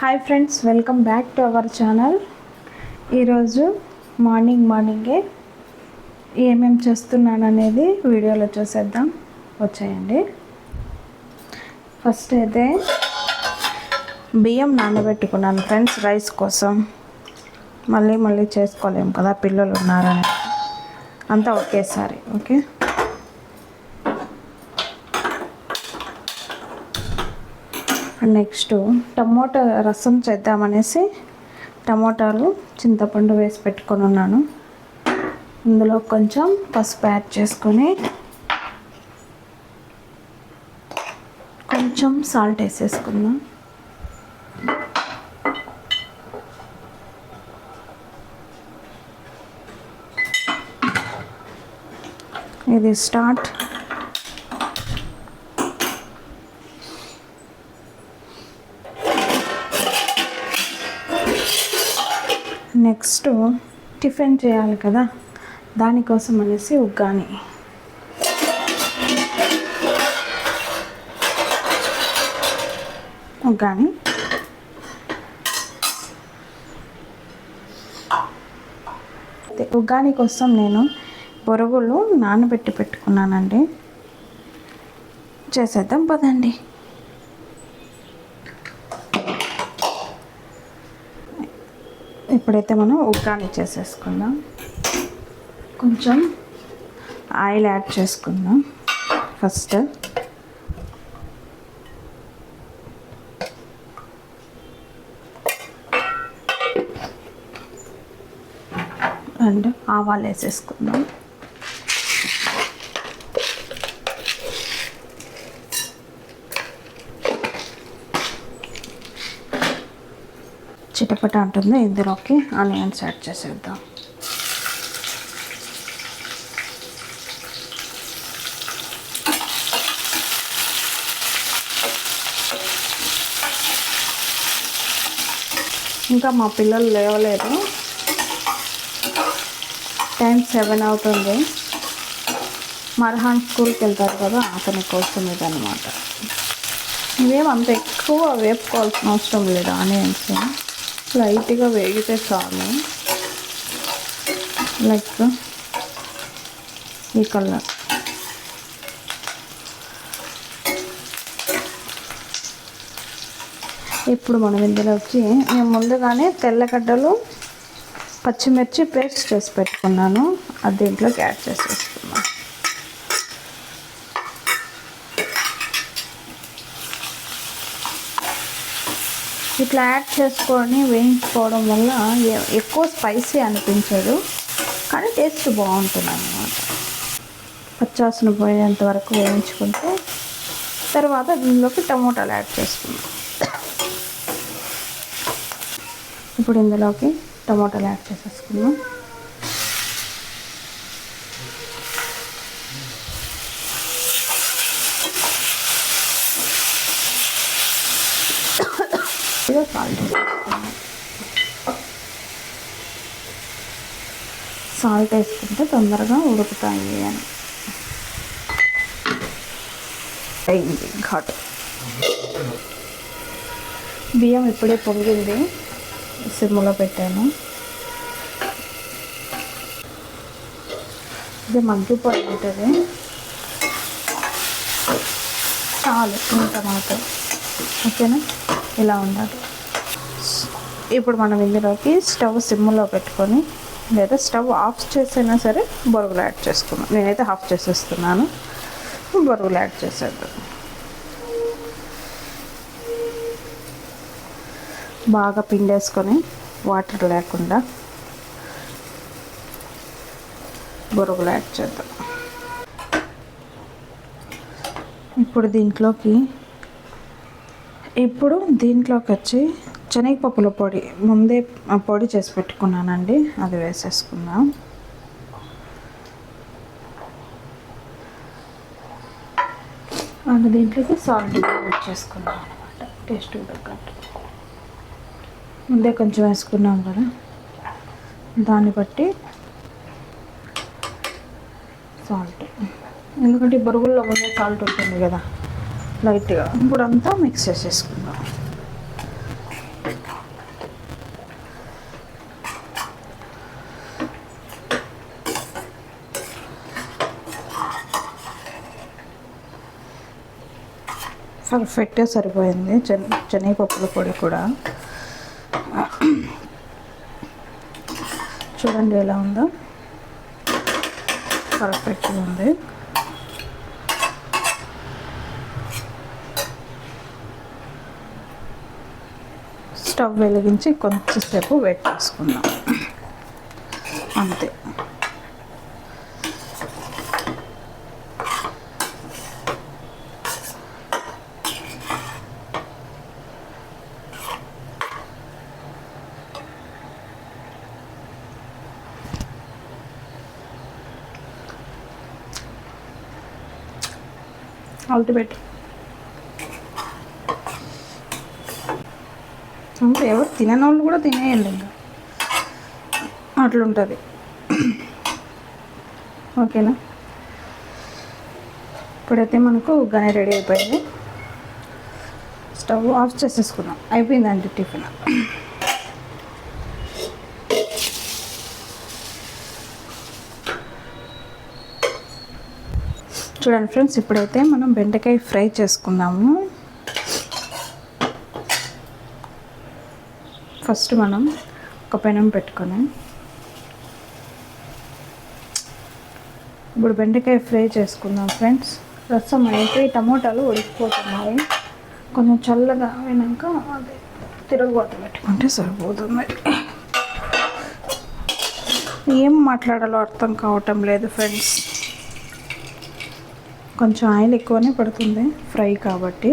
Hi friends, welcome back to our channel. ఈరోజు మార్నింగే ఏమేమి చేస్తున్నాను అనేది వీడియోలో చూసేద్దాం. వచ్చేయండి. ఫస్ట్ అయితే బియ్యం నానబెట్టుకున్నాను ఫ్రెండ్స్, రైస్ కోసం. మళ్ళీ చేసుకోలేము కదా, పిల్లలు ఉన్నారని అంతా ఒకేసారి. ఓకే, నెక్స్ట్ టమోటా రసం చేద్దామనేసి టమోటాలు చింతపండు వేసి పెట్టుకొని ఉన్నాను. ఇందులో కొంచెం పసుపు యాడ్ చేసుకొని కొంచెం సాల్ట్ వేసేసుకుందాం. ఇది స్టార్ట్. నెక్స్ట్ టిఫిన్ చేయాలి కదా, దానికోసం అనేసి ఉగ్గాని. ఉగ్గాని కోసం నేను బొరుగులు నానబెట్టి పెట్టుకున్నానండి. చేసేద్దాం పదండి. ఇప్పుడైతే మనం ఉగ్గాని చేసేసుకుందాం. కొంచెం ఆయిల్ యాడ్ చేసుకుందాం ఫస్ట్. అండ్ ఆవాలు వేసేసుకుందాం. చిటపట అంటుంది. ఇందులోకి ఆనియన్స్ యాడ్ చేసేద్దాం. ఇంకా మా పిల్లలు లేవలేదు, టైం 7 అవుతుంది. మర్హాన్ స్కూల్కి వెళ్తారు కదా, అతని కోసం ఇదన్నమాట. ఇవేమంత ఎక్కువ వేపుకోవాల్సిన అవసరం లేదు. ఆనియన్స్ లైట్గా వేగితే చాలు, లైక్ ఈ కలర్. ఇప్పుడు మనం ఇందులోకి నేను ముందుగానే తెల్లగడ్డలు పచ్చిమిర్చి పేస్ట్ చేసి పెట్టుకున్నాను, అది దీంట్లోకి యాడ్ చేసేసుకున్నాను. ఇట్లా యాడ్ చేసుకొని వేయించుకోవడం వల్ల ఎక్కువ స్పైసీ అనిపించదు, కానీ టేస్ట్ బాగుంటుంది అన్నమాట. పచ్చాసన పోయేంత వరకు వేయించుకుంటే తర్వాత దీనిలోకి టమోటాలు యాడ్ చేసుకుందాం. ఇప్పుడు ఇందులోకి టమోటాలు యాడ్ చేసేసుకుందాం. సాల్ట్ వేసుకుంటే తొందరగా ఉడుకుతాయి అని. ఘాటు బియ్యం ఇప్పుడే పొంగింది, సిమ్లో పెట్టాను. ఇది మగ్గిపోయి ఉంటుంది చాలు, ఇంత మాత్రం. ఓకేనా, ఇలా ఉండాలి. ఇప్పుడు మనం ఇందులోకి స్టవ్ సిమ్లో పెట్టుకొని లేదా స్టవ్ ఆఫ్ చేసైనా సరే బొరుగులు యాడ్ చేసుకున్నాం. నేనైతే ఆఫ్ చేసేస్తున్నాను. బొరుగులు యాడ్ చేసేద్దాం. బాగా పిండేసుకొని వాటర్ లేకుండా బొరుగులు యాడ్ చేద్దాం. ఇప్పుడు దీంట్లోకి వచ్చి శనగపప్పుల పొడి ముందే పొడి చేసి పెట్టుకున్నానండి, అది వేసేసుకుందాం. అండ్ దీంట్లోకి సాల్ట్ యాడ్ చేసుకున్నాం అనమాట, టేస్ట్ తగ్గట్టు. ముందే కొంచెం వేసుకున్నాం కదా, దాన్ని బట్టి సాల్ట్. ఎందుకంటే బొరుగుల్లో ముందే సాల్ట్ ఉంటుంది కదా లైట్గా. ఇప్పుడు అంతా మిక్స్ చేసేసుకుందాం. పర్ఫెక్ట్గా సరిపోయింది. శనగపప్పుల పొడి కూడా చూడండి ఎలా ఉందో, పర్ఫెక్ట్గా ఉంది. స్టవ్ వెలిగించి కొంచెంసేపు వెయిట్ చేసుకుందాం, అంతే. అల్టిమేట్. అంటే ఎవరు తినని వాళ్ళు కూడా తినేయండి, ఇంకా అట్లుంటుంది. ఓకేనా, ఇప్పుడైతే మనకు గనే రెడీ అయిపోయింది. స్టవ్ ఆఫ్ చేసేసుకున్నాం, అయిపోయిందండి టిఫిన్. చూడండి ఫ్రెండ్స్, ఇప్పుడైతే మనం బెండకాయ ఫ్రై చేసుకుందాము. ఫస్ట్ మనం ఒక పెనం పెట్టుకొని ఇప్పుడు బెండకాయ ఫ్రై చేసుకుందాం ఫ్రెండ్స్. రసం అయితే టమోటాలు ఉడికిపోతున్నాయి, కొంచెం చల్లగా అయినాక అది తిరుగుబాటు పెట్టుకుంటే సరిపోతుంది. ఏం మాట్లాడాలో అర్థం కావటం లేదు ఫ్రెండ్స్. కొంచెం ఆయిల్ ఎక్కువనే పడుతుంది ఫ్రై కాబట్టి.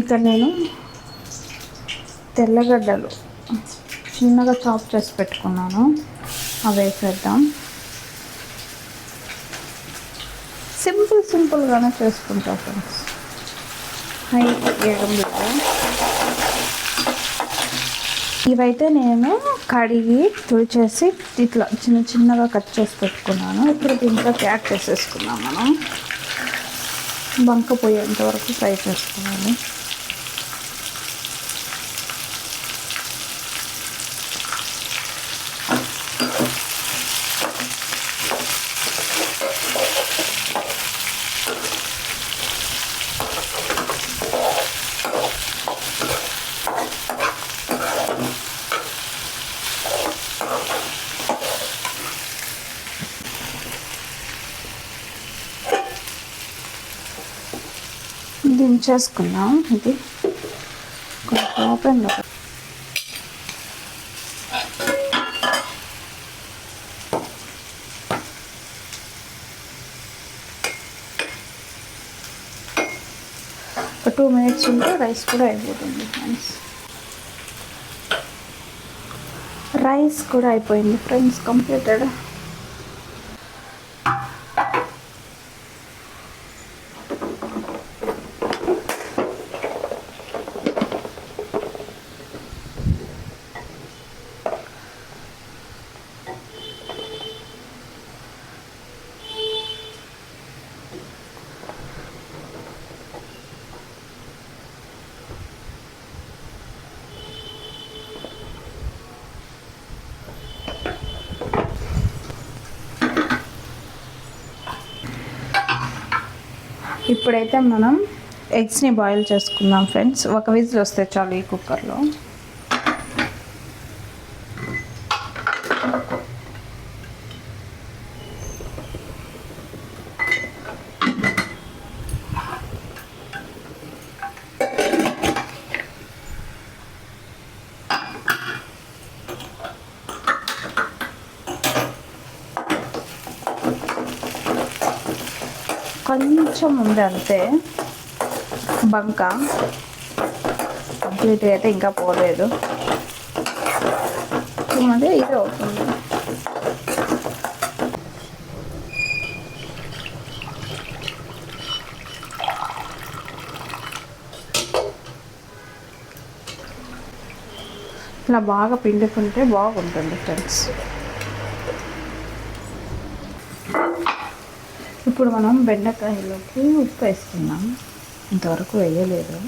ఇక్కడ నేను తెల్లగడ్డలు చిన్నగా చాప్ చేసి పెట్టుకున్నాను, అవి వేసేద్దాం. సింపుల్గానే చేసుకుంటా ఫ్రెండ్స్, హై వేయడం లేదు. ఇవైతే నేను కడిగి తుడిచేసి ఇట్లా చిన్నగా కట్ చేసి పెట్టుకున్నాను. ఇప్పుడు దీంట్లో యాడ్ చేసేసుకున్నాం. మనం బంక పోయేంత వరకు ఫ్రై చేసుకోవాలి. దించేసుకున్నాం. ఇది కొంచెం ఓపెన్ ఒక 2 minutes ఉంటే రైస్ కూడా అయిపోతుంది ఫ్రెండ్స్. రైస్ కూడా అయిపోయింది ఫ్రెండ్స్, కంప్లీటెడ్. ఇప్పుడైతే మనం ఎగ్స్ని బాయిల్ చేసుకుందాం ఫ్రెండ్స్. ఒక విజిల్ వస్తే చాలు ఈ కుక్కర్లో. కొంచెం ఉంది అంతే బంక, కంప్లీట్గా అయితే ఇంకా పోలేదు. అదే ఇది అవుతుంది. ఇలా బాగా పిండుకుంటే బాగుంటుంది ఫ్రెండ్స్. ఇప్పుడు మనం బెండకాయలోకి ఉప్పు వేసుకున్నాం, ఇంతవరకు వేయలేదు.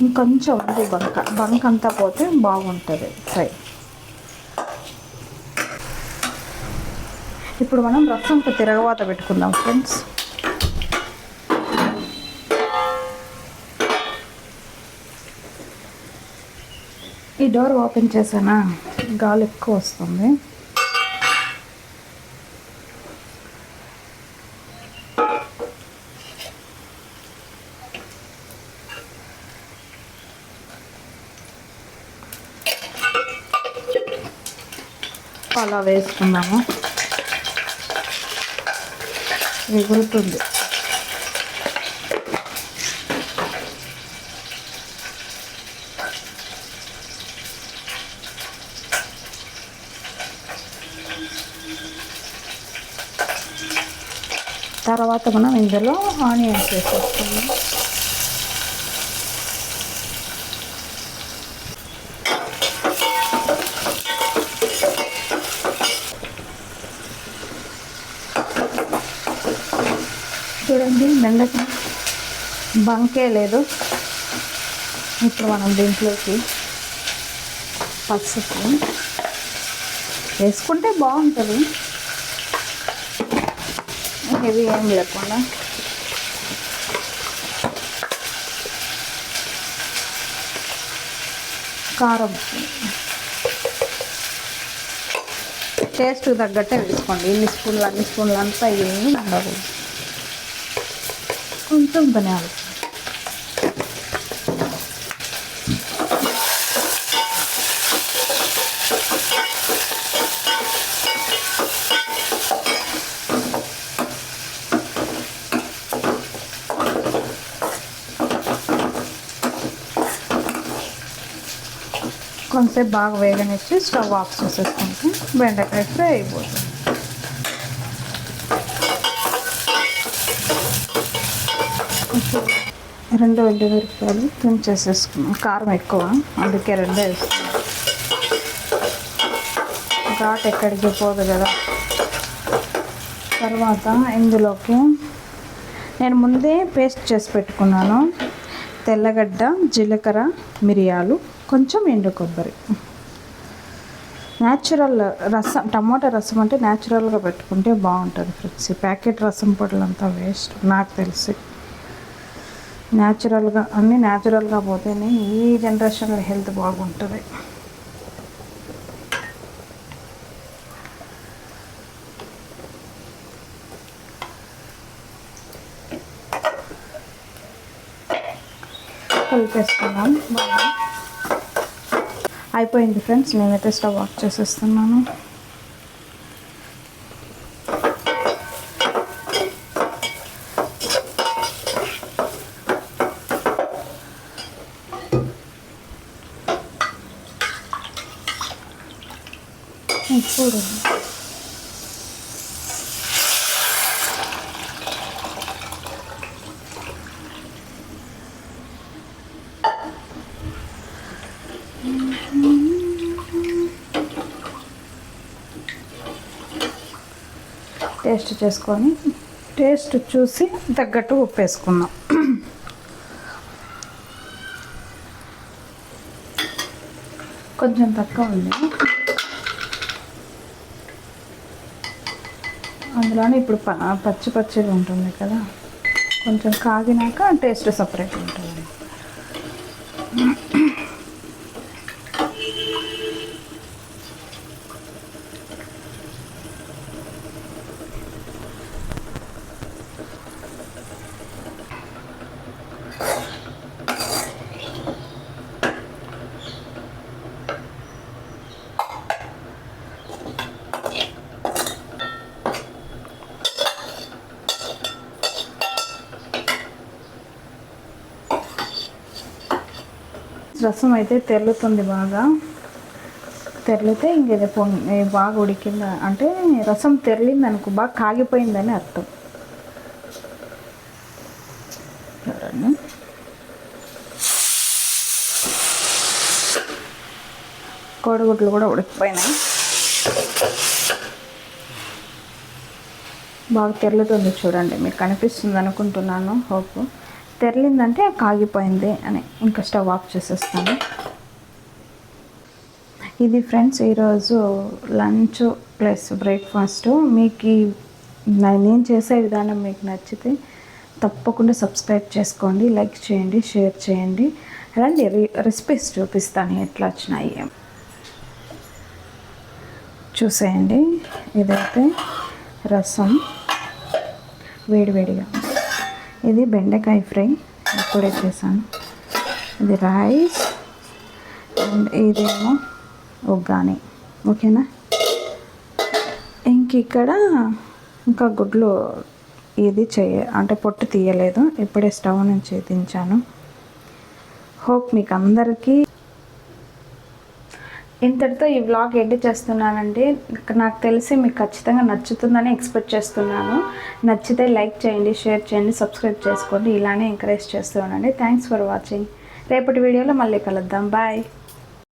ఇంకొంచెం ఉంది బంక్ అంతా పోతే బాగుంటుంది ఫ్రై. ఇప్పుడు మనం రసంకు తిరగవాత పెట్టుకుందాం ఫ్రెండ్స్. ఈ డోర్ ఓపెన్ చేసానా, గాలి ఎక్కువ వస్తుంది. అలా వేసుకుందాము. ఎగురుతుంది. తర్వాత మనం ఇందులో ఆనియన్స్ వేసేసుకుందాం. చూడండి బెండకాయ బంకే లేదు. ఇప్పుడు మనం దీంట్లోకి పసుపు వేసుకుంటే బాగుంటుంది, హెవీ ఏం లేకుండా. కారం టేస్ట్ తగ్గట్టే వేసుకోండి. ఇన్ని స్పూన్లు అంతా ఏమి ఉండదు. కొంచెం ధనియాలు, కొంచెంసేపు బాగా వేగనిచ్చి స్టవ్ ఆఫ్ చేసేసుకుంటే బెండకాయ ఫ్రై అయిపోతుంది. రెండు ఎండుమిరపకాయలు తుంచేసేసుకున్నాం. కారం ఎక్కువ అందుకే రెండే వేసుకున్నాం. ఘాట్ ఎక్కడికి పోదు కదా. తర్వాత ఇందులోకి నేను ముందే పేస్ట్ చేసి పెట్టుకున్నాను. తెల్లగడ్డ, జీలకర్ర, మిరియాలు, కొంచెం ఎండు కొబ్బరి. న్యాచురల్ రసం, టమాటా రసం అంటే న్యాచురల్గా పెట్టుకుంటే బాగుంటుంది ఫ్రెండ్స్. ఈ ప్యాకెట్ రసం పొడులంతా వేస్ట్ నాకు తెలిసి. న్యాచురల్గా అన్నీ న్యాచురల్గా పోతేనే ఈ జనరేషన్లో హెల్త్ బాగుంటుంది. కలిపేసుకున్నాం బాగా. అయిపోయింది ఫ్రెండ్స్. నేనైతే స్టవ్ ఆఫ్ చేసేస్తున్నాను. ఇప్పుడు టేస్ట్ చేసుకొని, టేస్ట్ చూసి తగ్గట్టు ఉప్పు వేసుకున్నాం. కొంచెం తక్కువ ఉంది. అందులోనే ఇప్పుడు పచ్చిగా ఉంటుంది కదా, కొంచెం కాగినాక టేస్ట్ సపరేట్ ఉంటుంది. రసం అయితే తెల్లుతుంది. బాగా తెరిలితే ఇంకేది బాగా ఉడికింది అంటే రసం తెరిలింది అనుకో, బాగా కాగిపోయిందని అర్థం. చూడండి, కోడిగుడ్లు కూడా ఉడికిపోయినాయి. బాగా తెరులుతుంది చూడండి, మీకు కనిపిస్తుంది అనుకుంటున్నాను. హోప్ తెరలిందంటే కాగిపోయింది అని ఇంకా స్టవ్ ఆఫ్ చేసేస్తాను. ఇది ఫ్రెండ్స్ ఈరోజు లంచ్ ప్లస్ బ్రేక్ఫాస్ట్. మీకు నేను చేసే విధానం మీకు నచ్చితే తప్పకుండా సబ్స్క్రైబ్ చేసుకోండి, లైక్ చేయండి, షేర్ చేయండి. రండి రెసిపీస్ చూపిస్తాను ఎట్లా వచ్చినాయి. చూసేయండి, ఇదైతే రసం వేడివేడిగా, ఇది బెండకాయ ఫ్రై ఇప్పుడే చేశాను, ఇది రైస్, అండ్ ఇదేమో ఉగ్గాని. ఓకేనా, ఇక్కడ ఇంకా గుడ్లు ఇది అంటే పొట్టు తీయలేదు, ఇప్పుడే స్టవ్ నుంచి దించాను. హోప్ మీకు అందరికీ ఇంతటితో ఈ వ్లాగ్ ఎండ్ చేస్తున్నానండి. నాకు తెలిసి మీకు ఖచ్చితంగా నచ్చుతుందని ఎక్స్పెక్ట్ చేస్తున్నాను. నచ్చితే లైక్ చేయండి, షేర్ చేయండి, సబ్స్క్రైబ్ చేసుకోండి, ఇలానే ఎంకరేజ్ చేస్తూ ఉండండి. Thanks for watching. రేపటి వీడియోలో మళ్ళీ కలుద్దాం. బాయ్.